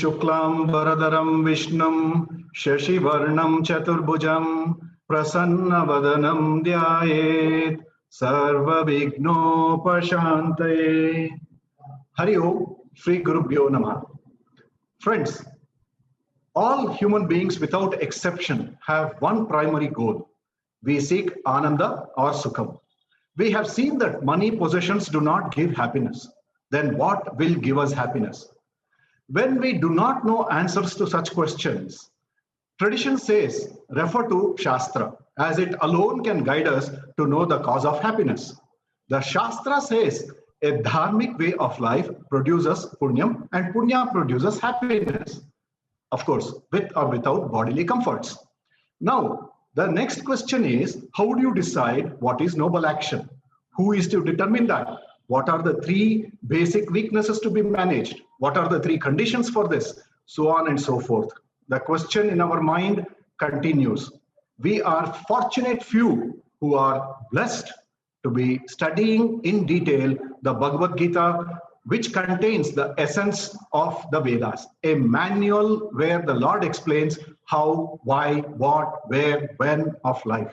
Shuklam Varadaram Vishnum Shashivarnam Chaturbhujam Prasanna Vadanam Dhyayet Sarva Vigno Pashantaye. Hari Om, Shri Gurubhyo Namah. Friends, all human beings without exception have one primary goal. We seek Ananda or Sukham. We have seen that money possessions do not give happiness. Then what will give us happiness? When we do not know answers to such questions, tradition says refer to Shastra, as it alone can guide us to know the cause of happiness. The Shastra says a dharmic way of life produces punyam and punya produces happiness. Of course, with or without bodily comforts. Now, the next question is, how do you decide what is noble action? Who is to determine that? What are the three basic weaknesses to be managed? What are the three conditions for this? So on and so forth. The question in our mind continues. We are fortunate few who are blessed to be studying in detail the Bhagavad Gita, which contains the essence of the Vedas, a manual where the Lord explains how, why, what, where, when of life.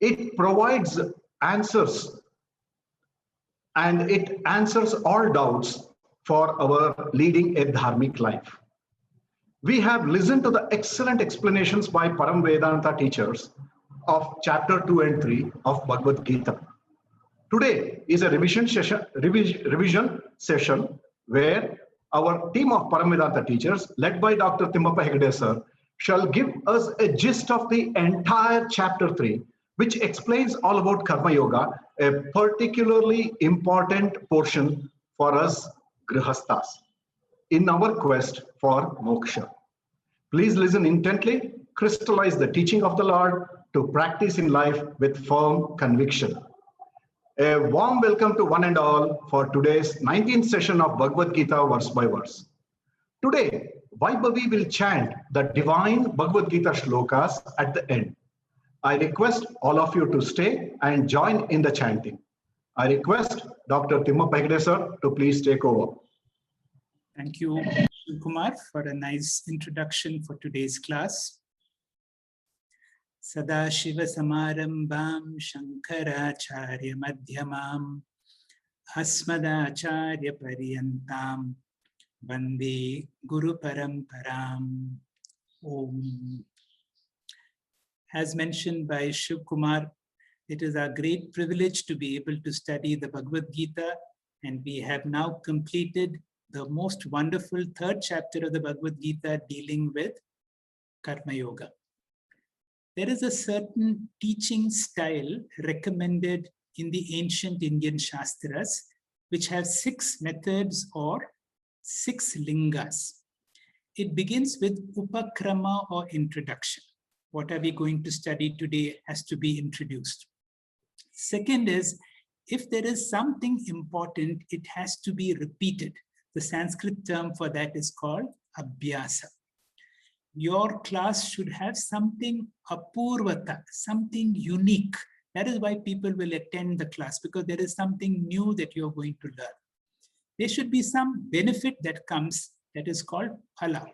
It provides answers, and it answers all doubts for our leading a dharmic life. We have listened to the excellent explanations by Param Vedanta teachers of chapter 2 and 3 of Bhagavad Gita. Today is a revision session where our team of Param Vedanta teachers, led by Dr. Timmappa Hegde sir, shall give us a gist of the entire chapter 3, which explains all about Karma Yoga, a particularly important portion for us Grihasthas in our quest for moksha. Please listen intently, crystallize the teaching of the Lord to practice in life with firm conviction. A warm welcome to one and all for today's 19th session of Bhagavad Gita verse by verse. Today, Vaibhavi will chant the divine Bhagavad Gita shlokas at the end. I request all of you to stay and join in the chanting. I request Dr. Timmappa Hegde sir to please take over. Thank you, Kumar, for a nice introduction for today's class. Sadashiva Samarambam Shankaracharya Madhyamam Asmadacharya Paryantam Vande Guru Paramparam. Om. As mentioned by Shiv Kumar, it is our great privilege to be able to study the Bhagavad Gita, and we have now completed the most wonderful third chapter of the Bhagavad Gita dealing with Karma Yoga. There is a certain teaching style recommended in the ancient Indian Shastras, which have 6 methods or 6 lingas. It begins with upakrama or introduction. What are we going to study today has to be introduced. Second is, if there is something important, it has to be repeated. The Sanskrit term for that is called abhyasa. Your class should have something apurvata, something unique. That is why people will attend the class, because there is something new that you're going to learn. There should be some benefit that comes that is called phala.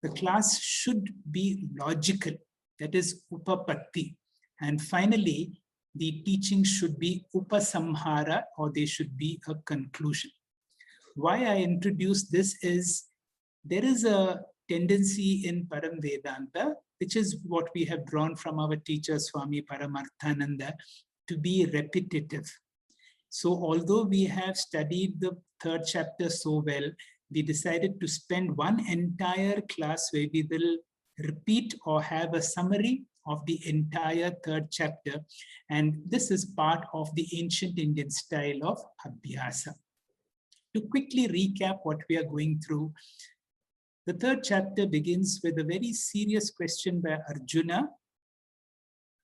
The class should be logical, that is upapatti. And finally, the teaching should be upasamhara, or there should be a conclusion. Why I introduce this is, there is a tendency in Param Vedanta, which is what we have drawn from our teacher Swami Paramarthananda, to be repetitive. So although we have studied the third chapter so well, we decided to spend one entire class where we will repeat or have a summary of the entire third chapter. And this is part of the ancient Indian style of abhyasa. To quickly recap what we are going through, the third chapter begins with a very serious question by Arjuna.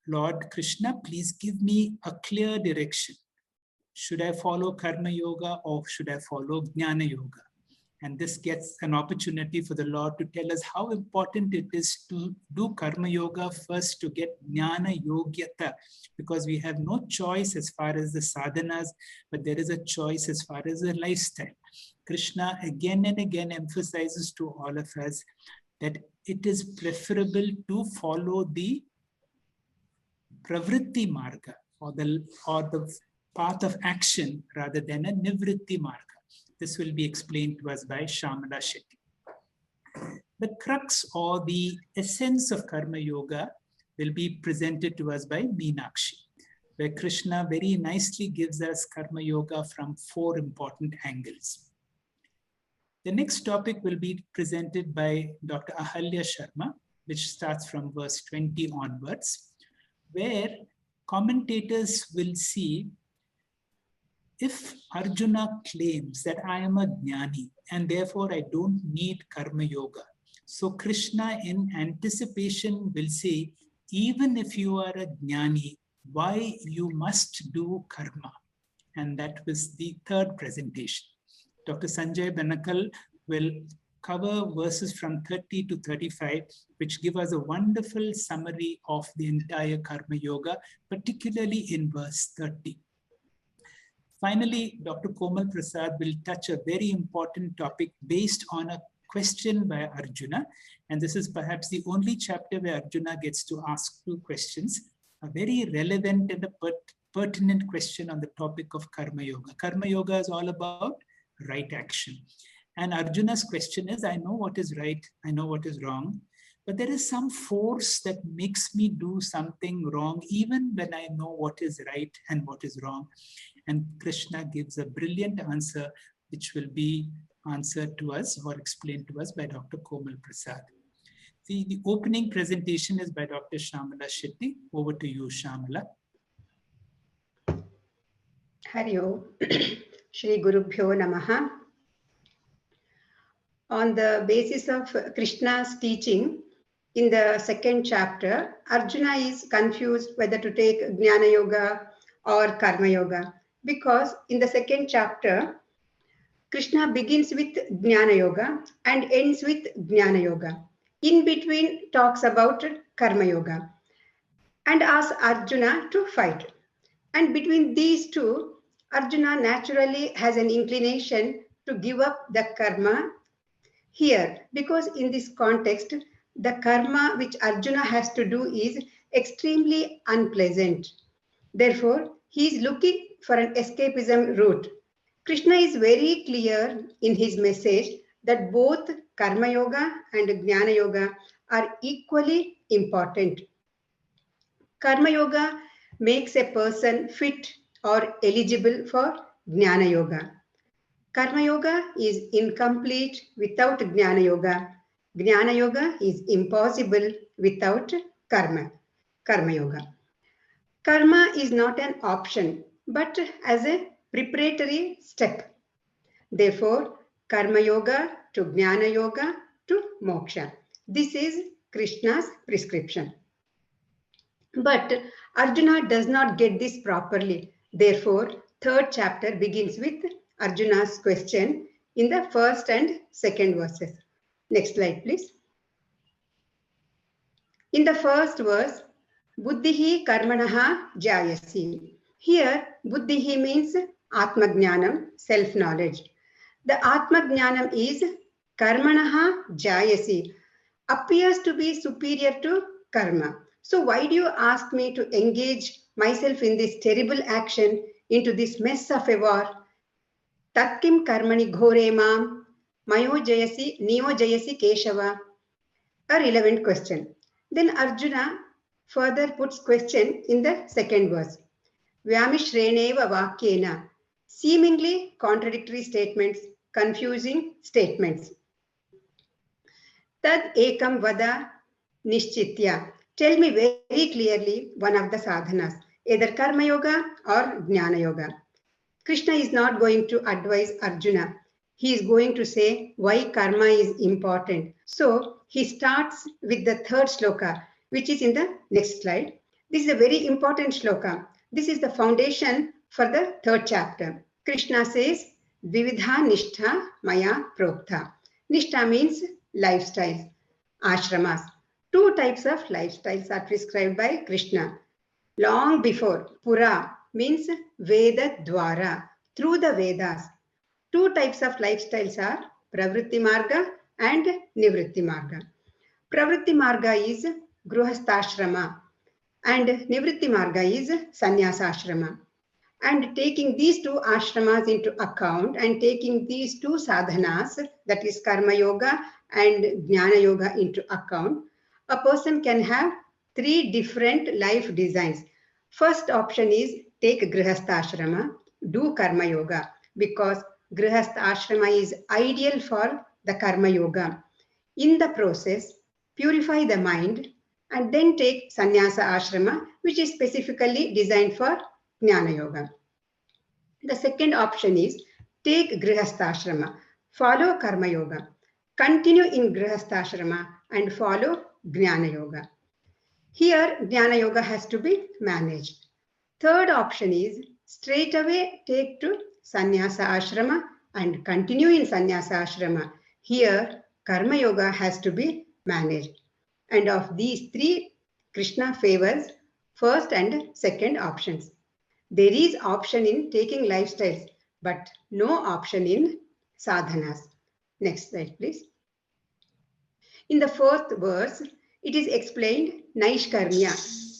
Lord Krishna, please give me a clear direction. Should I follow Karma Yoga or should I follow Jnana Yoga? And this gets an opportunity for the Lord to tell us how important it is to do Karma Yoga first to get Jnana Yogyata, because we have no choice as far as the sadhanas, but there is a choice as far as the lifestyle. Krishna again and again emphasizes to all of us that it is preferable to follow the pravritti marga, or the path of action, rather than a nivritti marga. This will be explained to us by Shyamala Shetty. The crux or the essence of Karma Yoga will be presented to us by Meenakshi, where Krishna very nicely gives us Karma Yoga from 4 important angles. The next topic will be presented by Dr. Ahalya Sharma, which starts from verse 20 onwards, where commentators will see if Arjuna claims that I am a jnani and therefore I don't need Karma Yoga. So Krishna in anticipation will say, even if you are a jnani, why you must do karma? And that was the 3rd presentation. Dr. Sanjay Benakal will cover verses from 30 to 35, which give us a wonderful summary of the entire Karma Yoga, particularly in verse 30. Finally, Dr. Komal Prasad will touch a very important topic based on a question by Arjuna. And this is perhaps the only chapter where Arjuna gets to ask 2 questions, a very relevant and a pertinent question on the topic of Karma Yoga. Karma Yoga is all about right action. And Arjuna's question is, I know what is right, I know what is wrong, but there is some force that makes me do something wrong, even when I know what is right and what is wrong. And Krishna gives a brilliant answer, which will be answered to us or explained to us by Dr. Komal Prasad. The opening presentation is by Dr. Shyamala Shetty. Over to you, Shyamala. Hari Om. Shri Gurubhyo Namaha. On the basis of Krishna's teaching, in the 2nd chapter, Arjuna is confused whether to take Jnana Yoga or Karma Yoga, because in the 2nd chapter, Krishna begins with Jnana Yoga and ends with Jnana Yoga. In between, talks about Karma Yoga and asks Arjuna to fight. And between these two, Arjuna naturally has an inclination to give up the karma here, because in this context, the karma which Arjuna has to do is extremely unpleasant. Therefore, he is looking for an escapism route. Krishna is very clear in his message that both Karma Yoga and Jnana Yoga are equally important. Karma Yoga makes a person fit or eligible for Jnana Yoga. Karma Yoga is incomplete without Jnana Yoga. Jnana Yoga is impossible without Karma Yoga. Karma is not an option, but as a preparatory step. Therefore, Karma Yoga to Jnana Yoga to Moksha. This is Krishna's prescription. But Arjuna does not get this properly. Therefore, 3rd chapter begins with Arjuna's question in the 1st and 2nd verses. Next slide, please. In the 1st verse, Buddhihi karmanaha jayasi. Here, Buddhihi means Atmajnanam, self-knowledge. The Atmajnanam is karmanaha jayasi, appears to be superior to karma. So why do you ask me to engage myself in this terrible action, into this mess of a war? Tatkim karmani ghore mam, mayo jayasi, neo jayasi keshava. A relevant question. Then Arjuna further puts question in the 2nd verse. Vyamishreneva vakyena. Seemingly contradictory statements, confusing statements. Tad ekam vada nishchitya. Tell me very clearly one of the sadhanas, either Karma Yoga or Jnana Yoga. Krishna is not going to advise Arjuna. He is going to say why karma is important. So he starts with the 3rd shloka, which is in the next slide. This is a very important shloka. This is the foundation for the 3rd chapter. Krishna says, Dvividha nishtha maya prokta. Nishtha means lifestyles, ashramas. Two types of lifestyles are prescribed by Krishna. Long before, Pura means Veda Dwara, through the Vedas. Two types of lifestyles are Pravritti Marga and Nivritti Marga. Pravritti Marga is Gruhastha and Nivritti Marga is Sannyasashrama. And taking these two ashramas into account and taking these two sadhanas, that is Karma Yoga and Jnana Yoga, into account, a person can have three different life designs. First option is take Grihastha Ashrama, do Karma Yoga, because Grihastha Ashrama is ideal for the Karma Yoga. In the process, purify the mind and then take Sannyasa Ashrama, which is specifically designed for Jnana Yoga. The second option is take Grihastha Ashrama, follow Karma Yoga, continue in Grihastha Ashrama and follow Jnana Yoga. Here, Jnana Yoga has to be managed. Third option is straight away take to Sannyasa Ashrama and continue in Sannyasa Ashrama. Here, Karma Yoga has to be managed. And of these three, Krishna favors first and second options. There is option in taking lifestyles, but no option in sadhanas. Next slide, please. In the fourth verse, it is explained Naishkarmya,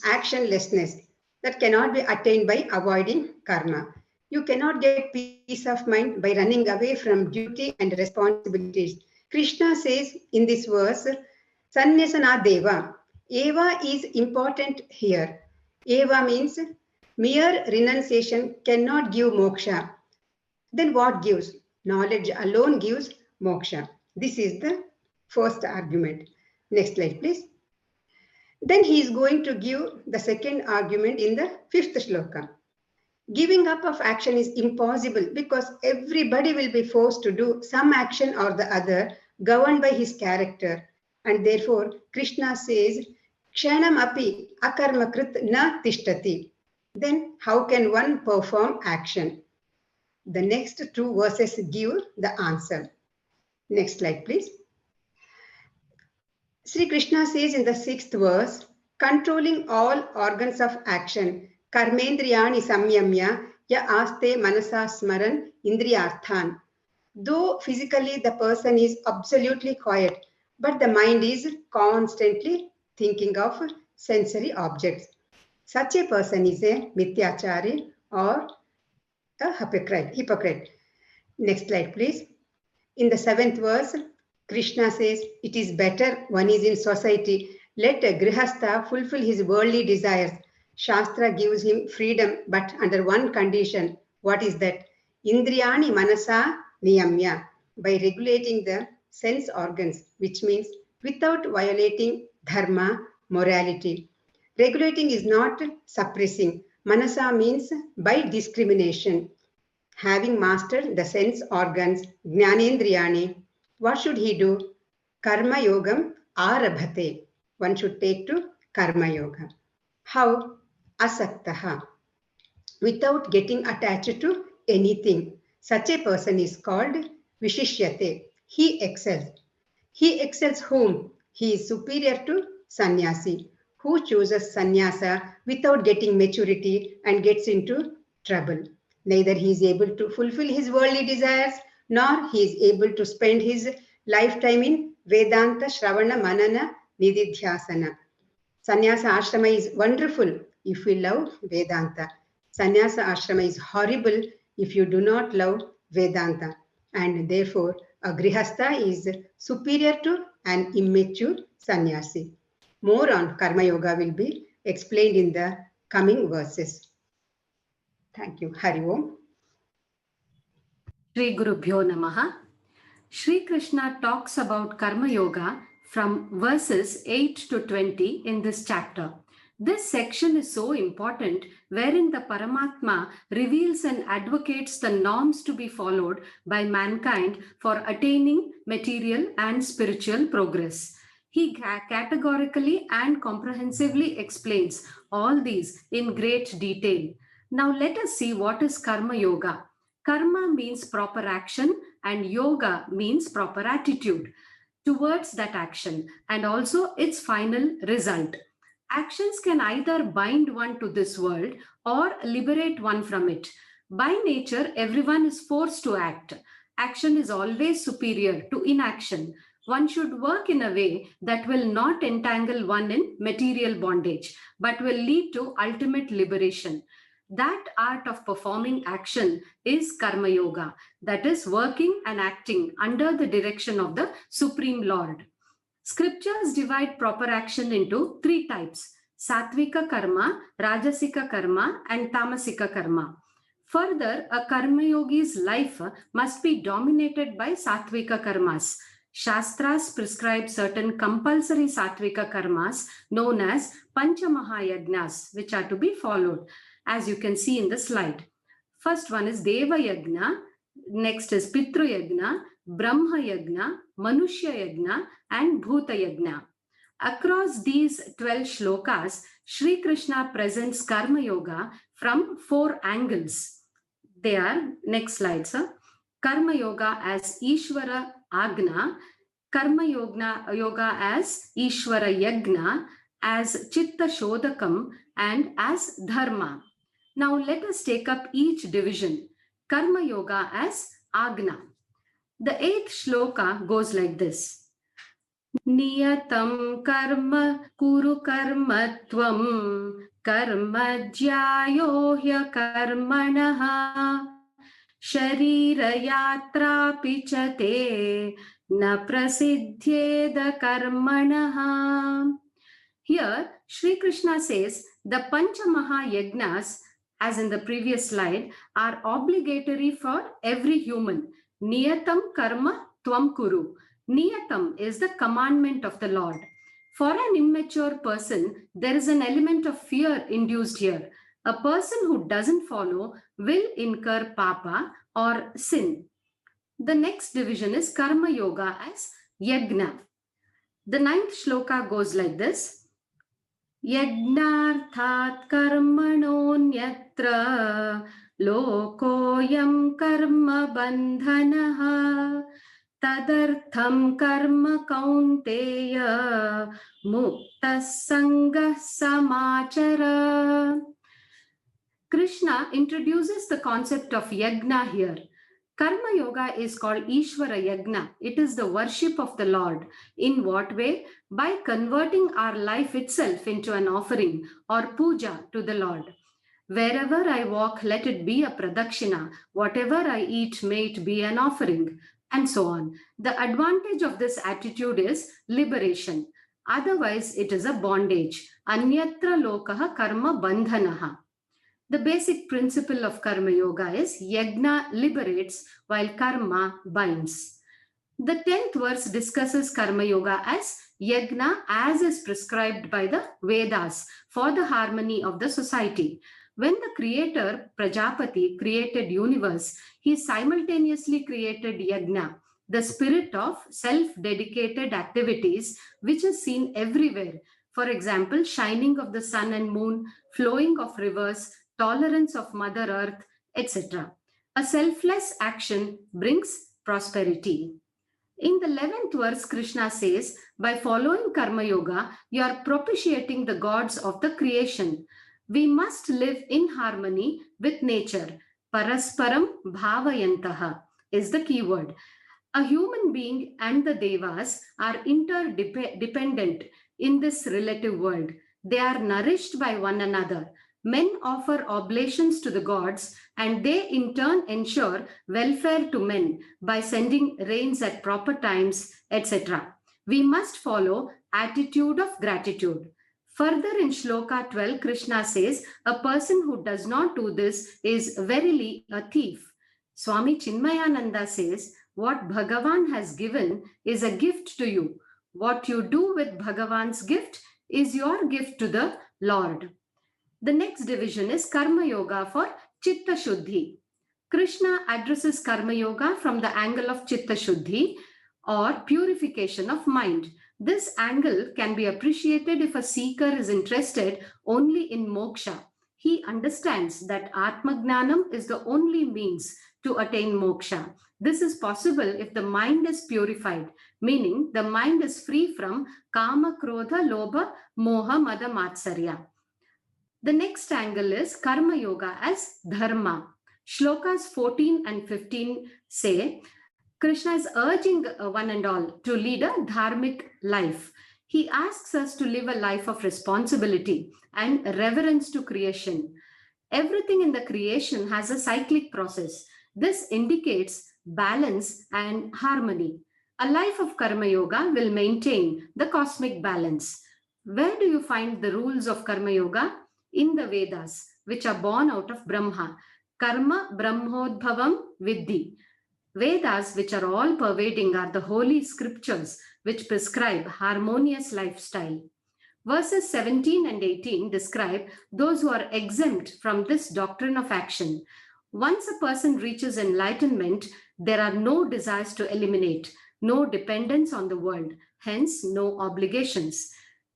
actionlessness, that cannot be attained by avoiding karma. You cannot get peace of mind by running away from duty and responsibilities. Krishna says in this verse, Sannyasana Deva. Eva is important here. Eva means mere renunciation cannot give moksha. Then what gives? Knowledge alone gives moksha. This is the first argument. Next slide, please. Then he is going to give the second argument in the fifth shloka. Giving up of action is impossible because everybody will be forced to do some action or the other, governed by his character. And therefore, Krishna says, Kshanam api akarmakrit na tishtati. Then how can one perform action? The next two verses give the answer. Next slide, please. Sri Krishna says in the sixth verse, controlling all organs of action, karmendriyani samyamya ya aste manasa smaran indriyarthan. Though physically the person is absolutely quiet, but the mind is constantly thinking of sensory objects. Such a person is a mithyachari or a hypocrite. Next slide, please. In the seventh verse, Krishna says, it is better one is in society. Let a grihastha fulfill his worldly desires. Shastra gives him freedom, but under one condition. What is that? Indriyani manasa niyamya. By regulating the sense organs, which means without violating dharma, morality. Regulating is not suppressing. Manasa means by discrimination. Having mastered the sense organs, jnanendriyani, what should he do? Karma yogam arabhate. One should take to karma yoga. How? Asaktaha. Without getting attached to anything. Such a person is called vishishyate. He excels. He excels whom? He is superior to sannyasi, who chooses sannyasa without getting maturity and gets into trouble. Neither he is able to fulfill his worldly desires, nor he is able to spend his lifetime in Vedanta, Shravana, Manana, Nididhyasana. Sannyasa ashrama is wonderful if we love Vedanta. Sannyasa ashrama is horrible if you do not love Vedanta. And therefore, a grihastha is superior to an immature sannyasi. More on Karma Yoga will be explained in the coming verses. Thank you. Hari Om. Shri Gurubhyo Namaha. Shri Krishna talks about Karma Yoga from verses 8 to 20 in this chapter. This section is so important, wherein the Paramatma reveals and advocates the norms to be followed by mankind for attaining material and spiritual progress. He categorically and comprehensively explains all these in great detail. Now let us see what is Karma Yoga. Karma means proper action and yoga means proper attitude towards that action and also its final result. Actions can either bind one to this world or liberate one from it. By nature, everyone is forced to act. Action is always superior to inaction. One should work in a way that will not entangle one in material bondage, but will lead to ultimate liberation. That art of performing action is Karma Yoga, that is, working and acting under the direction of the Supreme Lord. Scriptures divide proper action into three types: Sattvika Karma, Rajasika Karma, and Tamasika Karma. Further, a Karma Yogi's life must be dominated by Sattvika Karmas. Shastras prescribe certain compulsory Sattvika Karmas known as Panchamahayagnas, which are to be followed, as you can see in the slide. First one is Deva Yagna, next is Pitru Yagna, Brahma Yagna, Manushya Yagna, and Bhuta Yagna. Across these 12 shlokas, Sri Krishna presents Karma Yoga from 4 angles. They are, next slide, sir. Karma Yoga as Ishvara Agna, Karma Yoga as Ishvara Yagna, as Chitta Shodakam, and as Dharma. Now let us take up each division. Karma Yoga as Agna. The 8th shloka goes like this. Niyatam karma kuru karma tvam karma jyayo hya karmanaha sharira yatra pichate na prasiddhyeda karmanaha. Here, Sri Krishna says the Panchamaha Yagnas, as in the previous slide, are obligatory for every human. Niyatam karma tvam kuru. Niyatam is the commandment of the Lord. For an immature person, there is an element of fear induced here. A person who doesn't follow will incur papa or sin. The next division is Karma Yoga as Yagna. The 9th shloka goes like this. Yagnarthat karmanonyatra lokoyam karma bandhanaha tadartham karma kaunteya mukta sangha samachara. Krishna introduces the concept of yagna here. Karma Yoga is called Ishvara Yagna. It is the worship of the Lord. In what way? By converting our life itself into an offering or puja to the Lord. Wherever I walk, let it be a pradakshina. Whatever I eat, may it be an offering, and so on. The advantage of this attitude is liberation. Otherwise, it is a bondage. Anyatra lokaha karma bandhanaha. The basic principle of Karma Yoga is Yagna liberates while Karma binds. The 10th verse discusses Karma Yoga as Yagna as is prescribed by the Vedas for the harmony of the society. When the creator, Prajapati, created universe, he simultaneously created Yagna, the spirit of self-dedicated activities, which is seen everywhere. For example, shining of the sun and moon, flowing of rivers, tolerance of Mother Earth, etc. A selfless action brings prosperity. In the 11th verse, Krishna says, by following Karma Yoga, you are propitiating the gods of the creation. We must live in harmony with nature. Parasparam bhavayantaha is the key word. A human being and the devas are interdependent in this relative world. They are nourished by one another. Men offer oblations to the gods and they in turn ensure welfare to men by sending rains at proper times, etc. We must follow attitude of gratitude. Further in Shloka 12, Krishna says, a person who does not do this is verily a thief. Swami Chinmayananda says, what Bhagavan has given is a gift to you. What you do with Bhagavan's gift is your gift to the Lord. The next division is Karma Yoga for Chitta Shuddhi. Krishna addresses Karma Yoga from the angle of Chitta Shuddhi or purification of mind. This angle can be appreciated if a seeker is interested only in moksha. He understands that Atmagnanam is the only means to attain moksha. This is possible if the mind is purified, meaning the mind is free from kama, krodha, lobha, moha, mada, matsarya. The next angle is Karma Yoga as Dharma. Shlokas 14 and 15 say, Krishna is urging one and all to lead a dharmic life. He asks us to live a life of responsibility and reverence to creation. Everything in the creation has a cyclic process. This indicates balance and harmony. A life of Karma Yoga will maintain the cosmic balance. Where do you find the rules of Karma Yoga? In the Vedas, which are born out of Brahma. Karma Brahmodbhavam Vidhi. Vedas, which are all pervading, are the holy scriptures which prescribe harmonious lifestyle. Verses 17 and 18 describe those who are exempt from this doctrine of action. Once a person reaches enlightenment, there are no desires to eliminate, no dependence on the world, hence no obligations.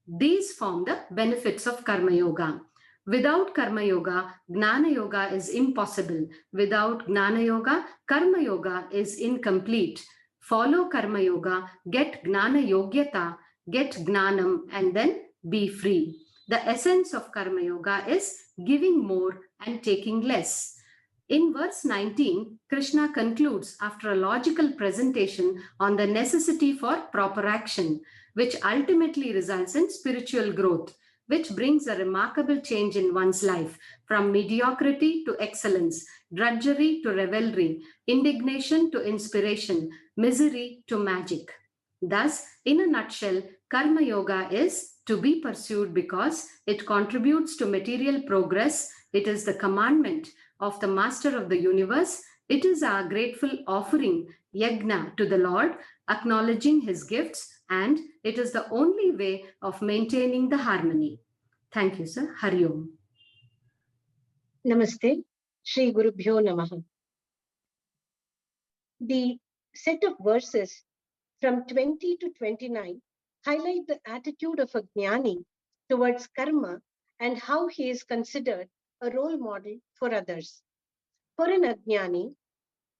These form the benefits of Karma Yoga. Without Karma Yoga, Gnana Yoga is impossible. Without Gnana Yoga, Karma Yoga is incomplete. Follow Karma Yoga, get Gnana Yogyata, get Gnanam, and then be free. The essence of Karma Yoga is giving more and taking less. In verse 19, Krishna concludes after a logical presentation on the necessity for proper action, which ultimately results in spiritual growth, which brings a remarkable change in one's life, from mediocrity to excellence, drudgery to revelry, indignation to inspiration, misery to magic. Thus, in a nutshell, Karma Yoga is to be pursued because it contributes to material progress. It is the commandment of the Master of the universe. It is our grateful offering, yajna, to the Lord, acknowledging his gifts, and it is the only way of maintaining the harmony. Thank you, sir. Hari Om. Namaste. Shri Gurubhyo Namaha. The set of verses from 20 to 29 highlight the attitude of a jnani towards karma and how he is considered a role model for others. For an ajnani,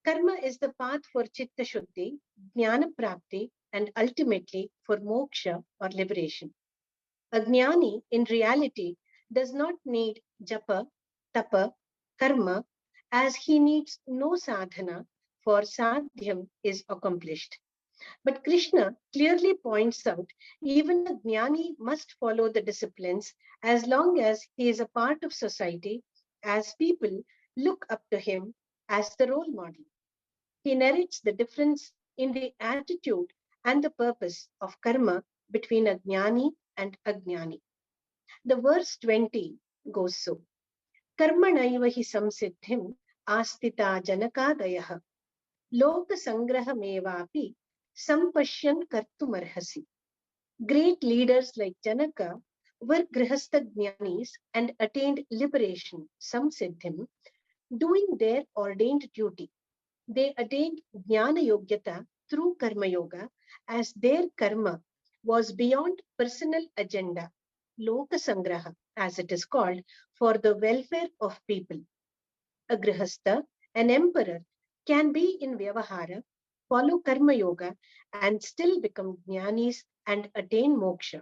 karma is the path for chitta shuddhi, jnana prapti, and ultimately for moksha or liberation. A jnani in reality does not need japa, tapa, karma, as he needs no sadhana, for sadhyam is accomplished. But Krishna clearly points out even a jnani must follow the disciplines as long as he is a part of society, as people look up to him as the role model. He narrates the difference in the attitude and the purpose of karma between a jnani and ajnani. The verse 20 goes so. Karmanaiva hi samsiddhim astita janakadayaha loka sangrahamevapi sampashyan kartumarhasi. Great leaders like Janaka were grihastha jnanis and attained liberation, samsiddhim, doing their ordained duty. They attained jnana yogyata through karma yoga, as their karma was beyond personal agenda, loka sangraha, as it is called, for the welfare of people. A grihastha, an emperor, can be in vyavahara, follow karma yoga, and still become jnanis and attain moksha.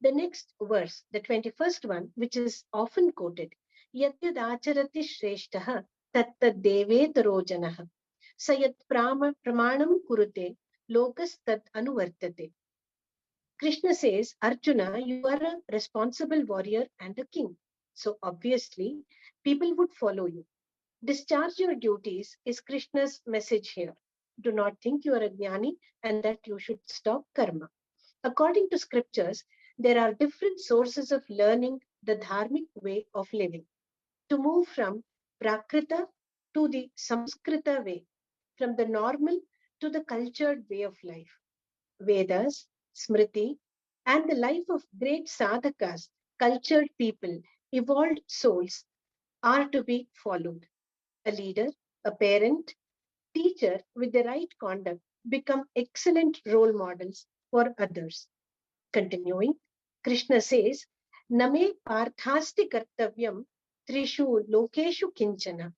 The next verse, the 21st one, which is often quoted, yadyadacharati shreshtaha tattad devetaro janaha sayat pramanam kurute lokas tat anuvartate. Krishna says, Arjuna, you are a responsible warrior and a king. So obviously, people would follow you. Discharge your duties is Krishna's message here. Do not think you are a jnani and that you should stop karma. According to scriptures, there are different sources of learning the dharmic way of living. To move from prakrita to the samskrita way, from the normal to the cultured way of life. Vedas, Smriti, and the life of great sadhakas, cultured people, evolved souls are to be followed. A leader, a parent, teacher with the right conduct become excellent role models for others. Continuing, Krishna says, Name parthasti kartavyam trishu lokeshu kinchana.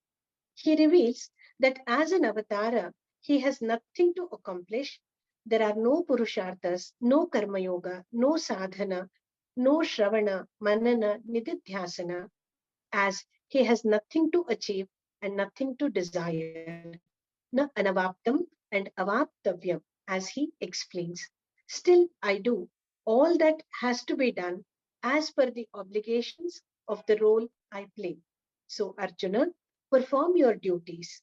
He reveals that as an avatara, he has nothing to accomplish. There are no purusharthas, no karma yoga, no sadhana, no shravana, manana, nididhyasana, as he has nothing to achieve and nothing to desire. Na anavaptam and avaptavyam, as he explains. Still, I do all that has to be done as per the obligations of the role I play. So, Arjuna, perform your duties.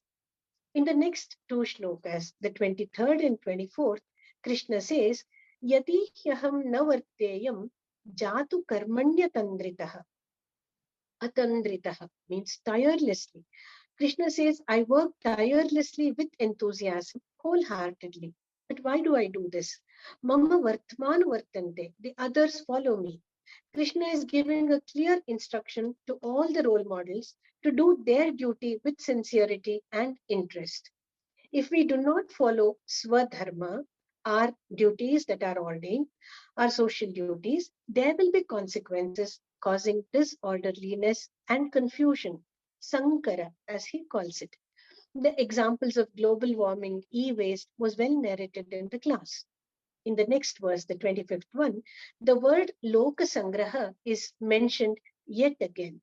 In the next two shlokas, the 23rd and 24th, Krishna says, Yati hyaham navarteyam jatu karmanya tandritaha. Atandritaha means tirelessly. Krishna says, I work tirelessly with enthusiasm, wholeheartedly. But why do I do this? Mama vartman vartante, the others follow me. Krishna is giving a clear instruction to all the role models to do their duty with sincerity and interest. If we do not follow Swadharma, our duties that are ordained, our social duties, there will be consequences causing disorderliness and confusion. Sankara, as he calls it. The examples of global warming, e-waste was well narrated in the class. In the next verse, the 25th one, the word Loka Sangraha is mentioned yet again.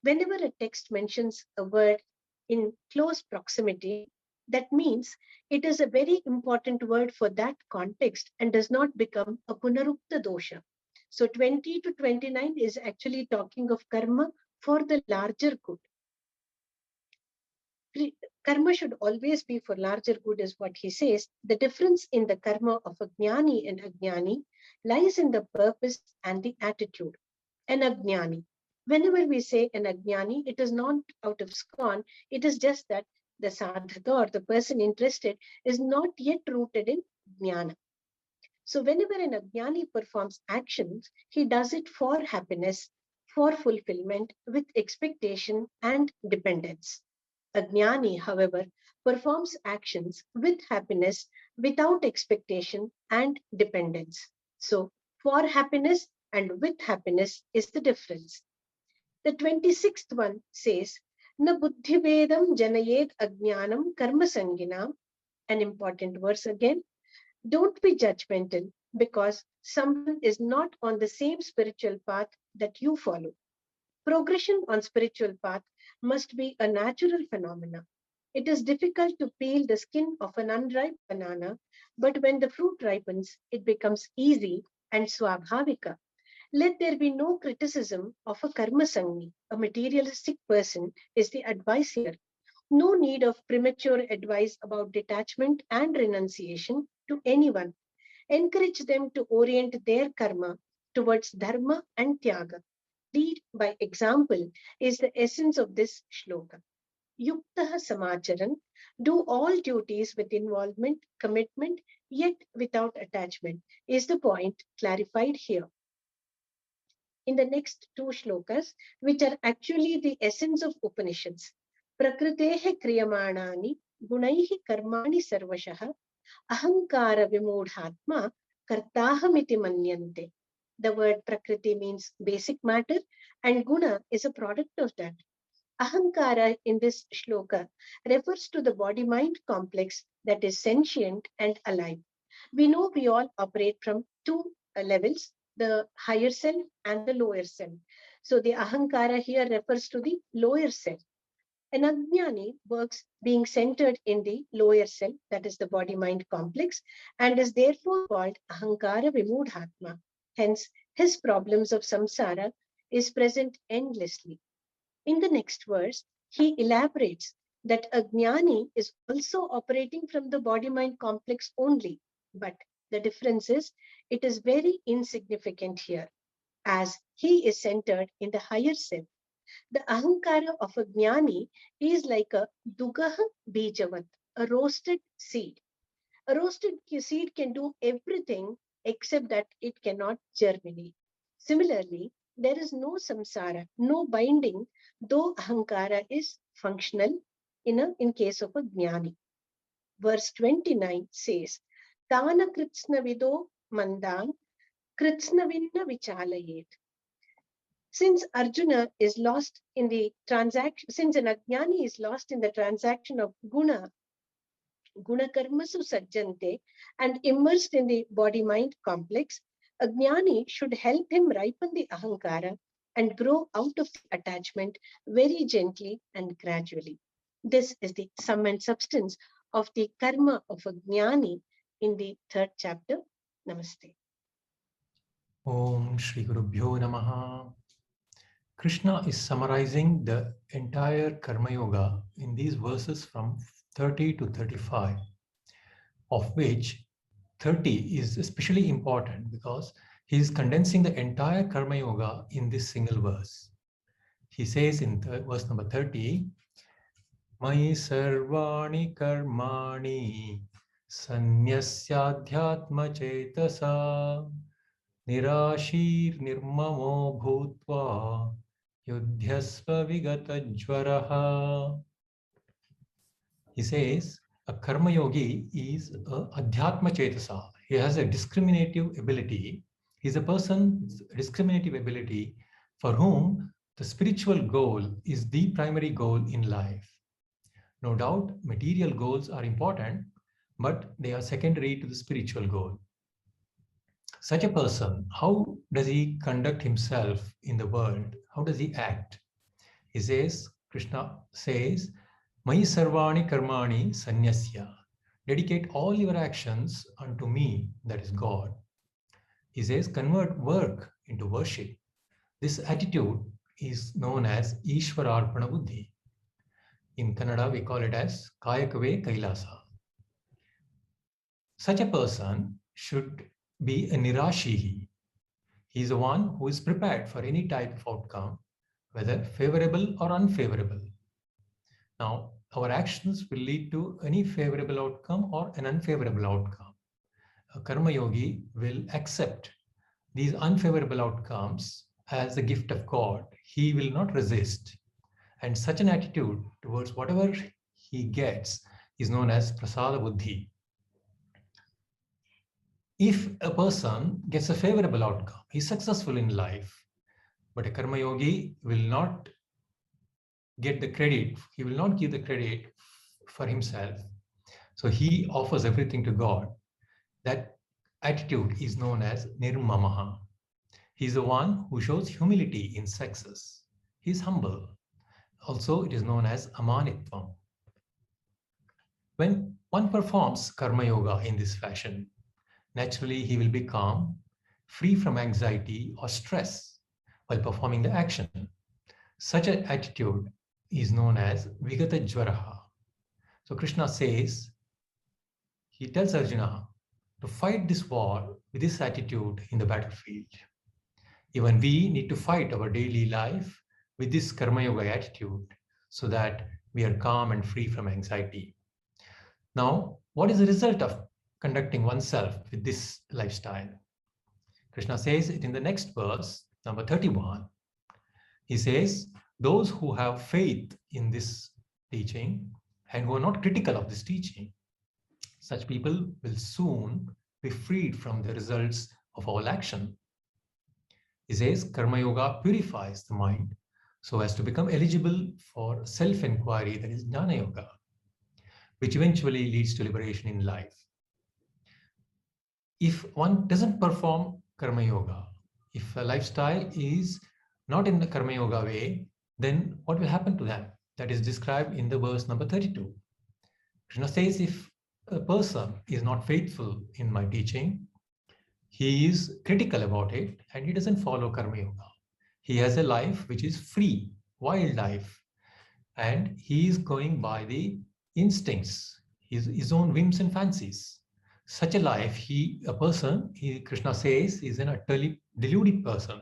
Whenever a text mentions a word in close proximity, that means it is a very important word for that context and does not become a punarukta dosha. So 20 to 29 is actually talking of karma for the larger good. Karma should always be for larger good is what he says. The difference in the karma of a jnani and ajnani lies in the purpose and the attitude. An ajnani. Whenever we say an ajnani, it is not out of scorn. It is just that the sadhaka or the person interested is not yet rooted in jnana. So whenever an ajnani performs actions, he does it for happiness, for fulfillment, with expectation and dependence. A jnani, however, performs actions with happiness, without expectation and dependence. So for happiness and with happiness is the difference. The 26th one says, Na buddhivedam janayet ajnanam karma sanginam. An important verse again. Don't be judgmental because someone is not on the same spiritual path that you follow. Progression on spiritual path must be a natural phenomena. It is difficult to peel the skin of an unripe banana, but when the fruit ripens, it becomes easy and swabhavika. Let there be no criticism of a karma sangi, a materialistic person, is the advice here. No need of premature advice about detachment and renunciation to anyone. Encourage them to orient their karma towards dharma and tyaga. Lead by example is the essence of this shloka. Yuktaha samacharan, do all duties with involvement, commitment, yet without attachment, is the point clarified here. In the next two shlokas, which are actually the essence of Upanishads, Prakritehe kriyamanani gunaihi karmani sarvashah ahankara vimodhatma kartahamiti manyante. The word Prakriti means basic matter and Guna is a product of that. Ahankara in this shloka refers to the body-mind complex that is sentient and alive. We know we all operate from two levels, the higher self and the lower self. So the Ahankara here refers to the lower self. An Ajnani works being centered in the lower self, that is the body-mind complex, and is therefore called Ahankara Vimudhatma. Hence, his problems of samsara is present endlessly. In the next verse, he elaborates that a jnani is also operating from the body-mind complex only, but the difference is it is very insignificant here, as he is centered in the higher self. The ahankara of a jnani is like a dugah bijavat, a roasted seed. A roasted seed can do everything except that it cannot germinate. Similarly, there is no samsara, no binding, though ahankara is functional in case of a jnani. Verse 29 says, Tana kritsna vido mandan kritsnavinna vichalayet. Since Arjuna is lost in the transaction, since an Ajnani is lost in the transaction of guna karmasu sajjante, and immersed in the body-mind complex, a Jnani should help him ripen the ahankara and grow out of the attachment very gently and gradually. This is the sum and substance of the karma of a Jnani in the 3rd chapter. Namaste. Om Shri Gurubhyo Namaha. Krishna is summarizing the entire Karma Yoga in these verses from 30 to 35, of which 30 is especially important because he is condensing the entire Karma Yoga in this single verse. He says in verse number 30, Mai sarvani karmani sanyasyadhyatma chetasa nirashir nirmamo bhutva yudhyasva vigata jvaraha. He says a karma yogi is a adhyatma chetasa. He has a discriminative ability. He is a person with discriminative ability for whom the spiritual goal is the primary goal in life. No doubt, material goals are important, but they are secondary to the spiritual goal. Such a person, how does he conduct himself in the world? How does he act? He says, Krishna says, Mai sarvani karmani sanyasya. Dedicate all your actions unto me, that is God. He says, convert work into worship. This attitude is known as Ishwararpana Buddhi. In Kannada, we call it as Kayakave Kailasa. Such a person should be a Nirashihi. He is the one who is prepared for any type of outcome, whether favorable or unfavorable. Now, our actions will lead to any favorable outcome or an unfavorable outcome. A Karma Yogi will accept these unfavorable outcomes as the gift of God. He will not resist. And such an attitude towards whatever he gets is known as Prasada Buddhi. If a person gets a favorable outcome, he is successful in life, but a Karma Yogi will not get the credit, he will not give the credit for himself. So he offers everything to God. That attitude is known as Nirmamaha. He is the one who shows humility in success. He is humble. Also, it is known as Amanitvam. When one performs Karma Yoga in this fashion, naturally he will be calm, free from anxiety or stress while performing the action. Such an attitude is known as Vigata Jvaraha. So Krishna says, he tells Arjuna to fight this war with this attitude in the battlefield. Even we need to fight our daily life with this Karma Yoga attitude so that we are calm and free from anxiety. Now, what is the result of conducting oneself with this lifestyle? Krishna says it in the next verse, number 31. He says, those who have faith in this teaching and who are not critical of this teaching, such people will soon be freed from the results of all action. He says, Karma Yoga purifies the mind so as to become eligible for self-inquiry, that is Jnana Yoga, which eventually leads to liberation in life. If one doesn't perform Karma Yoga, if a lifestyle is not in the Karma Yoga way, then what will happen to them? That is described in the verse number 32. Krishna says, if a person is not faithful in my teaching, he is critical about it and he doesn't follow Karma Yoga. He has a life which is free, wild life, and he is going by the instincts, his own whims and fancies. Such a life, Krishna says, is an utterly deluded person.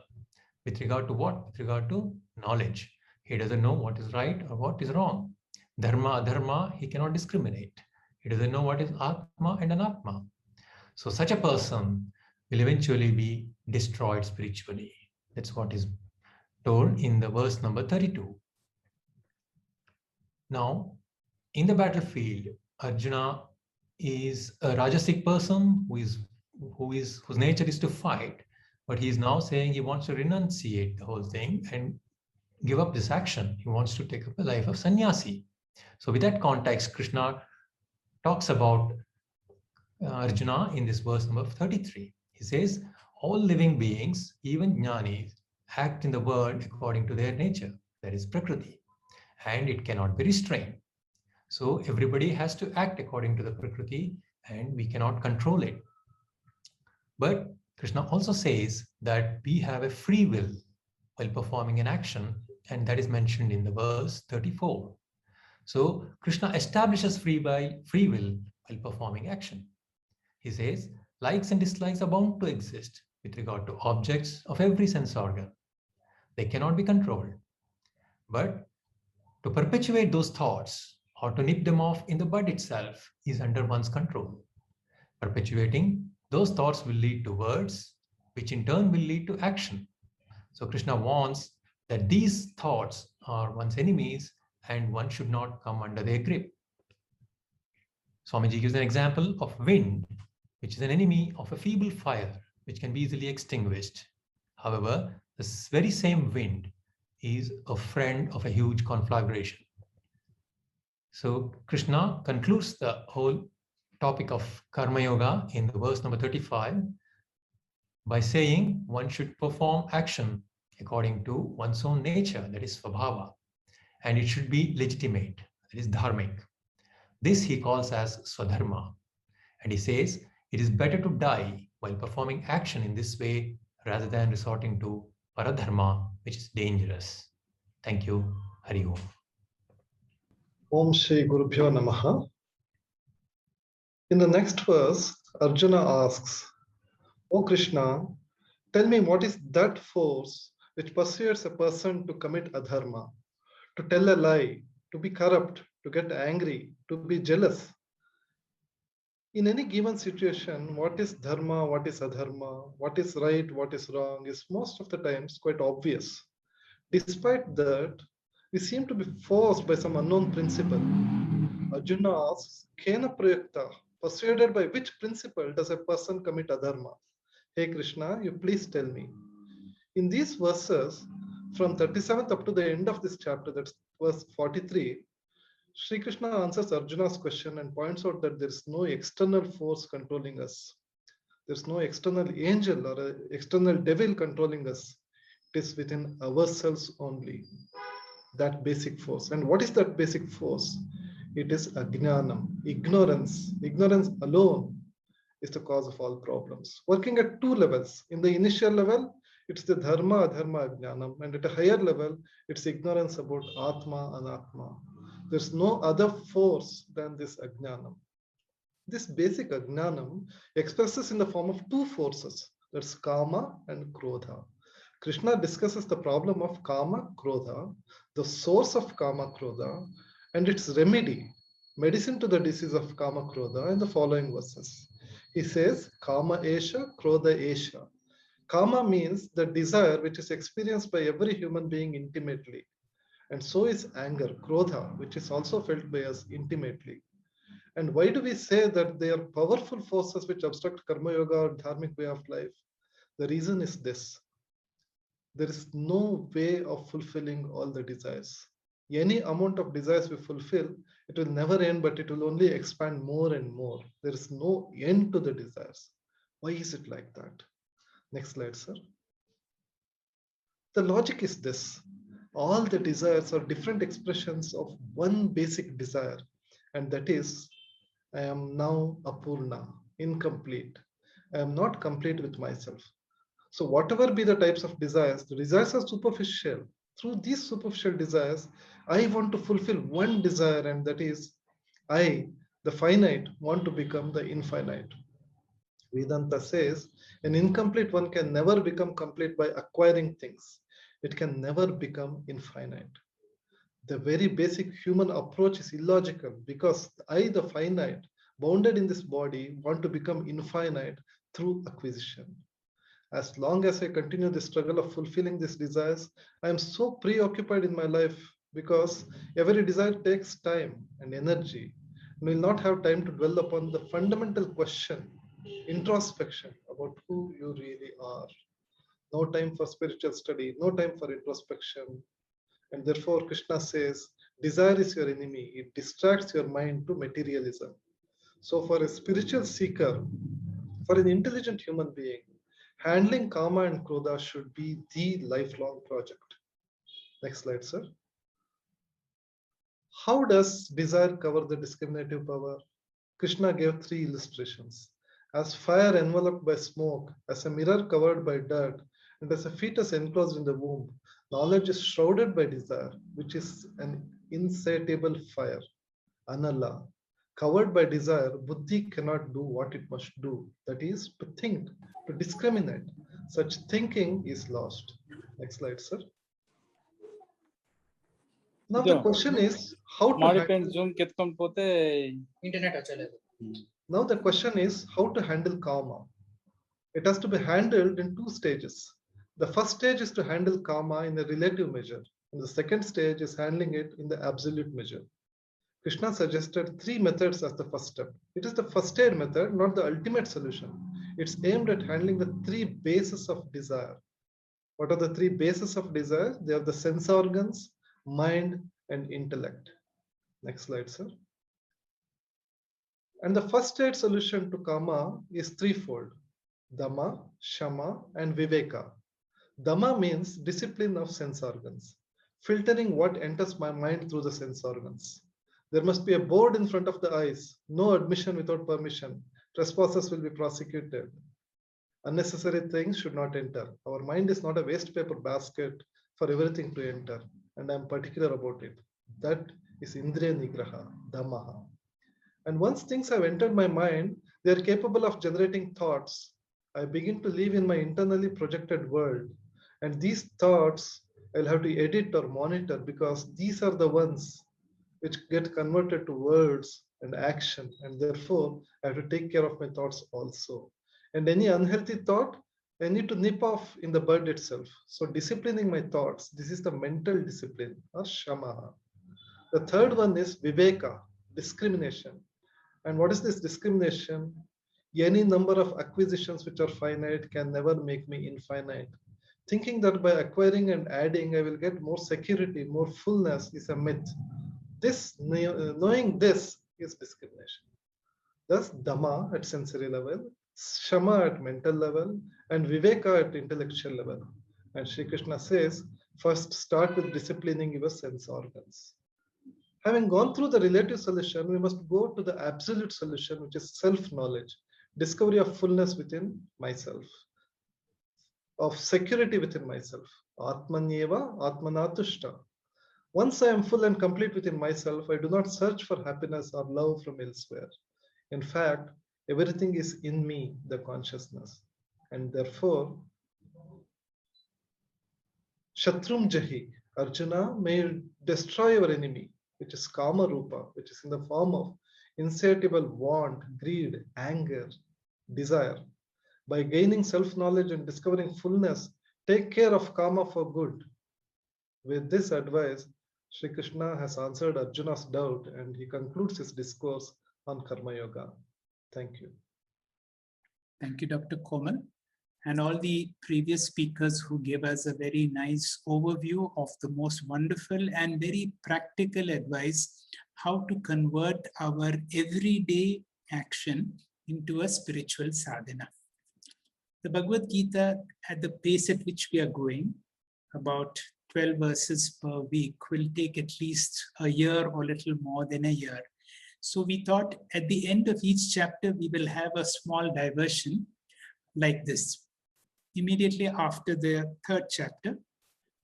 With regard to what? With regard to knowledge. He doesn't know what is right or what is wrong. Dharma, adharma, he cannot discriminate. He doesn't know what is Atma and Anatma. So such a person will eventually be destroyed spiritually. That's what is told in the verse number 32. Now, in the battlefield, Arjuna is a Rajasic person whose nature is to fight, But he is now saying he wants to renunciate the whole thing and give up this action. He wants to take up a life of sannyasi. So with that context, Krishna talks about Arjuna in this verse number 33. He says, all living beings, even jnanis, act in the world according to their nature, that is Prakriti, and it cannot be restrained. So everybody has to act according to the Prakriti and we cannot control it. But Krishna also says that we have a free will while performing an action, and that is mentioned in the verse 34. So Krishna establishes free will while performing action. He says, likes and dislikes are bound to exist with regard to objects of every sense organ. They cannot be controlled. But to perpetuate those thoughts or to nip them off in the bud itself is under one's control. Perpetuating those thoughts will lead to words, which in turn will lead to action. So Krishna warns that these thoughts are one's enemies and one should not come under their grip. Swamiji gives an example of wind, which is an enemy of a feeble fire, which can be easily extinguished. However, this very same wind is a friend of a huge conflagration. So Krishna concludes the whole topic of Karma Yoga in the verse number 35 by saying one should perform action according to one's own nature, that is Svabhava, and it should be legitimate, that is Dharmic. This he calls as Swadharma, and he says it is better to die while performing action in this way rather than resorting to Paradharma, which is dangerous. Thank you. Hari Om. Om Shri Gurubhyo Namaha. In the next verse, Arjuna asks, O Krishna, tell me what is that force which persuades a person to commit adharma, to tell a lie, to be corrupt, to get angry, to be jealous? In any given situation, what is dharma, what is adharma, what is right, what is wrong is most of the times quite obvious. Despite that, we seem to be forced by some unknown principle. Arjuna asks, Kena prayukta, persuaded by which principle does a person commit adharma? Hey Krishna, you please tell me. In these verses, from 37th up to the end of this chapter, that's verse 43, Sri Krishna answers Arjuna's question and points out that there is no external force controlling us. There's no external angel or external devil controlling us. It is within ourselves only, that basic force. And what is that basic force? It is ajnanam, ignorance. Ignorance alone is the cause of all problems. Working at two levels. In the initial level, it's the dharma, adharma, ajnanam. And at a higher level, it's ignorance about atma, anatma. There's no other force than this ajnanam. This basic ajnanam expresses in the form of two forces. That's kama and krodha. Krishna discusses the problem of kama, krodha, the source of kama, krodha, and its remedy, medicine to the disease of kama, krodha, in the following verses. He says, kama esha, krodha esha. Kama means the desire which is experienced by every human being intimately. And so is anger, krodha, which is also felt by us intimately. And why do we say that they are powerful forces which obstruct karma yoga or dharmic way of life? The reason is this. There is no way of fulfilling all the desires. Any amount of desires we fulfill, it will never end, but it will only expand more and more. There is no end to the desires. Why is it like that? Next slide, sir. The logic is this. All the desires are different expressions of one basic desire, and that is, I am now apurna, incomplete. I am not complete with myself. So whatever be the types of desires, the desires are superficial. Through these superficial desires, I want to fulfill one desire, and that is, I, the finite, want to become the infinite. Vedanta says, an incomplete one can never become complete by acquiring things. It can never become infinite. The very basic human approach is illogical because I, the finite, bounded in this body, want to become infinite through acquisition. As long as I continue the struggle of fulfilling these desires, I am so preoccupied in my life because every desire takes time and energy and will not have time to dwell upon the fundamental question, introspection about who you really are. no time for spiritual study, no time for introspection. And therefore, Krishna says, desire is your enemy. It distracts your mind to materialism. So for a spiritual seeker, for an intelligent human being, handling Kama and Krodha should be the lifelong project. Next slide, sir. How does desire cover the discriminative power? Krishna gave 3 illustrations. As fire enveloped by smoke, as a mirror covered by dirt, and as a fetus enclosed in the womb, knowledge is shrouded by desire, which is an insatiable fire, anala. Covered by desire, buddhi cannot do what it must do, that is, to think, to discriminate. Such thinking is lost. Next slide, sir. Now the question is how to Now the question is how to handle karma. It has to be handled in 2 stages. The first stage is to handle karma in a relative measure, and the second stage is handling it in the absolute measure. Krishna suggested 3 methods as the first step. It is the first aid method, not the ultimate solution. It's aimed at handling the 3 bases of desire. What are the 3 bases of desire? They are the sense organs, mind, and intellect. Next slide, sir. And the first aid solution to karma is threefold: Dhamma, Shama, and Viveka. Dhamma means discipline of sense organs, filtering what enters my mind through the sense organs. There must be a board in front of the eyes, no admission without permission. Trespassers will be prosecuted. Unnecessary things should not enter. Our mind is not a waste paper basket for everything to enter, and I'm particular about it. That is Indriya Nigraha, Dhamma. And once things have entered my mind, they are capable of generating thoughts. I begin to live in my internally projected world. And these thoughts I'll have to edit or monitor, because these are the ones which get converted to words and action. And therefore, I have to take care of my thoughts also. And any unhealthy thought, I need to nip off in the bud itself. So disciplining my thoughts, this is the mental discipline, or Shamaha. The third one is Viveka, discrimination. And what is this discrimination? Any number of acquisitions which are finite can never make me infinite. Thinking that by acquiring and adding, I will get more security, more fullness is a myth. Knowing this is discrimination. Thus, Dhamma at sensory level, Shama at mental level, and Viveka at intellectual level. And Sri Krishna says, first start with disciplining your sense organs. Having gone through the relative solution, we must go to the absolute solution, which is self-knowledge, discovery of fullness within myself, of security within myself. Atmanyeva Atmanatushta. Once I am full and complete within myself, I do not search for happiness or love from elsewhere. In fact, everything is in me, the consciousness. And therefore, Shatrum Jahi, Arjuna, may destroy your enemy, which is Kama Rupa, which is in the form of insatiable want, greed, anger, desire. By gaining self-knowledge and discovering fullness, take care of Kama for good. With this advice, Sri Krishna has answered Arjuna's doubt, and he concludes his discourse on Karma Yoga. Thank you. Thank you, Dr. Komal, and all the previous speakers who gave us a very nice overview of the most wonderful and very practical advice how to convert our everyday action into a spiritual sadhana. The Bhagavad Gita, at the pace at which we are going, about 12 verses per week, will take at least a year or little more than a year. So we thought at the end of each chapter, we will have a small diversion like this. Immediately after the 3rd chapter,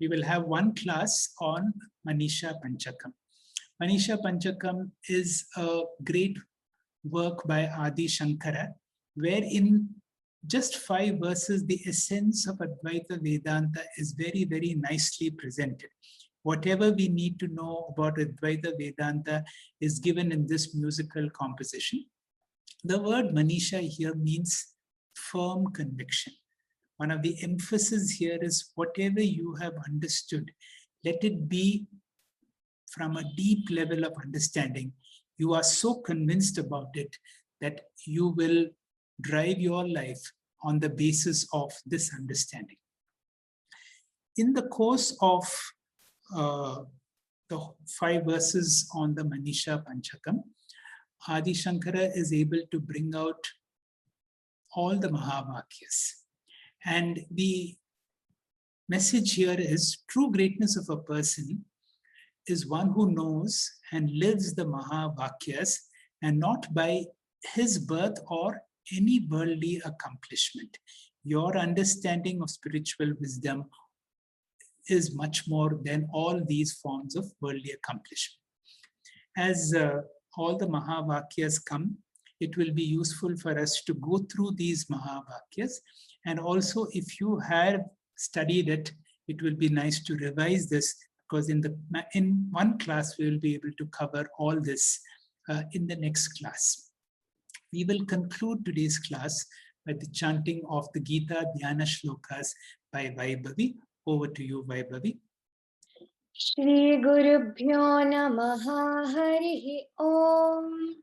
we will have one class on Manisha Panchakam. Manisha Panchakam is a great work by Adi Shankara, where in just 5 verses, the essence of Advaita Vedanta is very, very nicely presented. Whatever we need to know about Advaita Vedanta is given in this musical composition. The word Manisha here means firm conviction. One of the emphasis here is whatever you have understood, let it be from a deep level of understanding. You are so convinced about it that you will drive your life on the basis of this understanding. in the course of the 5 verses on the Manisha Panchakam, Adi Shankara is able to bring out all the Mahavakyas. And the message here is true greatness of a person is one who knows and lives the Mahavakyas, and not by his birth or any worldly accomplishment. Your understanding of spiritual wisdom is much more than all these forms of worldly accomplishment. As all the Mahavakyas come, it will be useful for us to go through these Mahavakyas. And also, if you have studied it, it will be nice to revise this, because in one class, we will be able to cover all this in the next class. We will conclude today's class by the chanting of the Gita Dhyana Shlokas by Vaibhavi. Over to you, Vaibhavi. Shri Gurubhyo Namaha Harihi Om.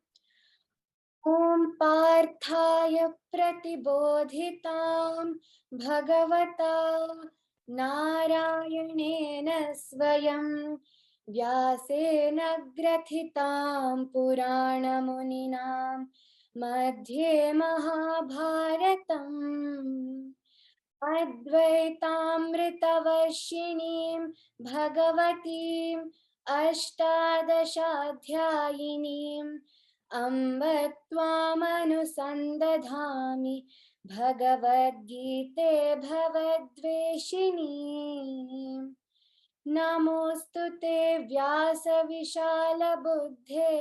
Om Parthaya Pratibodhitam Bhagavata Narayanena Swayam Vyasena Grathitam Purana Muninam Madhye Mahabharatam Advaitamritavashinim Bhagavatim Ashtadashadhyayinim Amba Tvamanusandadhami Bhagavad Gite Bhavadveshinim Namostute Vyasa Vishala Buddhe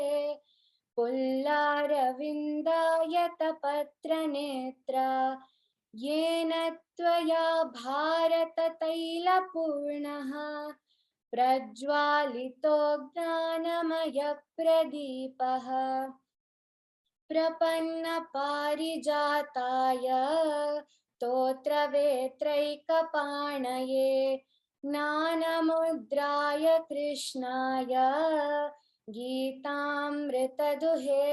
Pullaravindayata Patra Netra Yena Tvaya Bharata Taila Purnaha Prajwalito Gnanamaya Pradipaha Prapanna Parijataya Totra Vetraika Panaye Gnanamudraya Krishnaya Gitamrita Duhe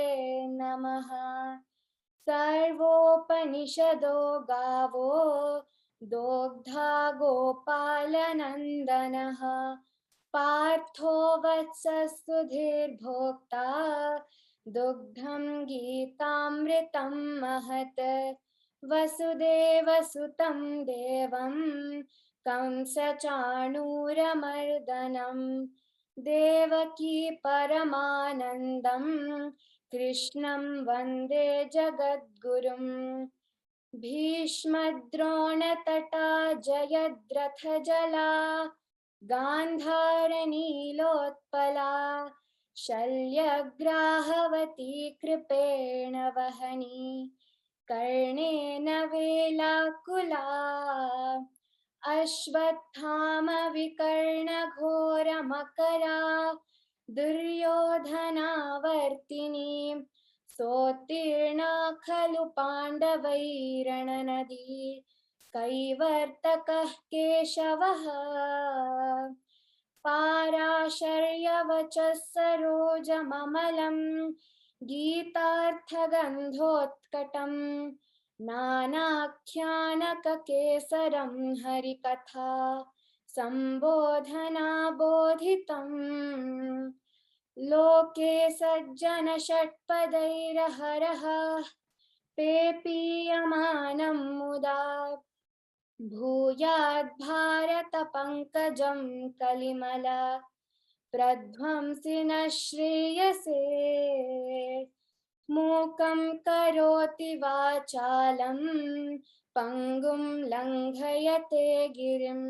Namaha Sarvopanishado Gavo Dogdha Gopalanandanaha Partho Vatsasudhir Bhokta Dugdham Gitamritam Mahat Vasudeva Sutam Devam Kamsa Chanuramardanam Devaki Paramanandam Krishnam Vande Jagadgurum Bhishmadrona Tata Jayadratha Jala Gandharanilotpala Shalyagrahavati Kripena Vahani Karnena Velakula Ashvathama Vikarna Ghora Makara Duryodhana Vartini Sotirna Khalu Pandavairana Nadi Kaivartakah Keshavaha Parasharya Vachasaroja Mamalam Gitarthagandhotkatam Nanakyanaka Kesaram Harikatha Sambodhana Bodhitam Loke Sajjana Shatpadairaharaha Pepiyamanam Muda Bhuyad Bharata Pankajam Kalimala Pradvamsina Shreyase Mukam Karoti Vachalam Pangum Langhayate Girim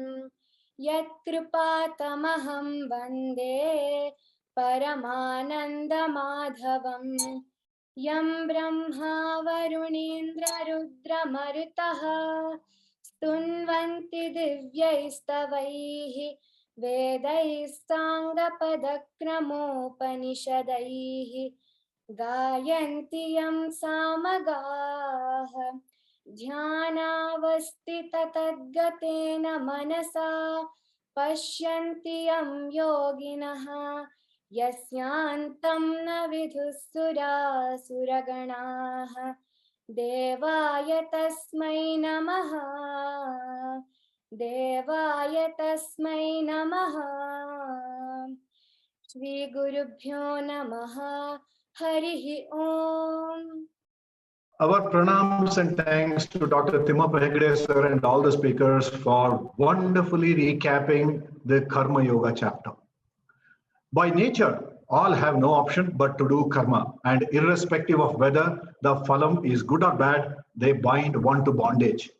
Yat Kripatamaham Vande Paramananda Madhavam Yam Brahma Varunindra Rudra Marutaha Stunvanti Divyaistavaihi Vedaistanga Padakramopanishadaihi Gayanti Yam Samagaha Dhyanavastita Tadgatena Manasa Pashyanti Yam Yoginaha Yasyantam na vidhussura suraganaha Devaya tasmai namaha देवाय तस्मै नमः। श्री गुरुभ्यो नमः। हरिः ओम। Our pranams and thanks to Dr. Timappa Hegde sir and all the speakers for wonderfully recapping the Karma Yoga chapter. By nature, all have no option but to do karma, and irrespective of whether the phalam is good or bad, they bind one to bondage.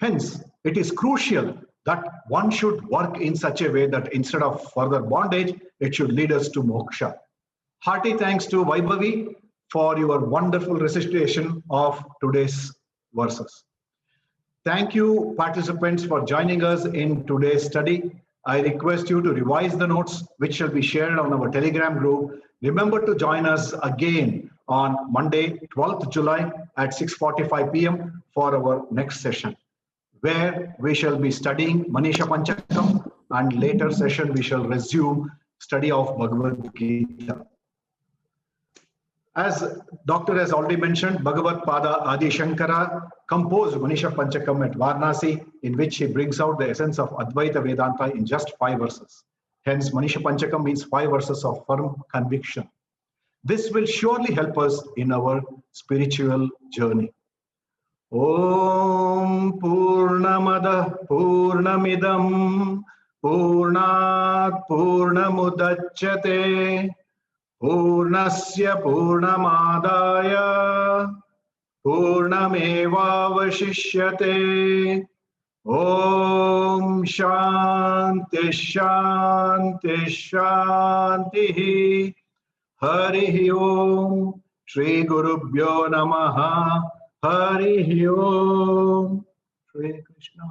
Hence, it is crucial that one should work in such a way that instead of further bondage, it should lead us to moksha. Hearty thanks to Vaibhavi for your wonderful recitation of today's verses. Thank you, participants, for joining us in today's study. I request you to revise the notes, which shall be shared on our Telegram group. Remember to join us again on Monday, 12th July at 6:45 p.m. for our next session, where we shall be studying Manisha Panchakam, and later session we shall resume study of Bhagavad Gita. As Doctor has already mentioned, Bhagavad Pada Adi Shankara composed Manisha Panchakam at Varanasi, in which he brings out the essence of Advaita Vedanta in just 5 verses. Hence, Manisha Panchakam means 5 verses of firm conviction. This will surely help us in our spiritual journey. Om Purnamada Purnamidam Purnat Purnamudachyate Purnasya Purnamadaya Purnamevavashishyate. Om Shanti Shanti Shanti. Harihi Om. Shri Gurubhyo Namaha. Harihi Om. Shri Krishna.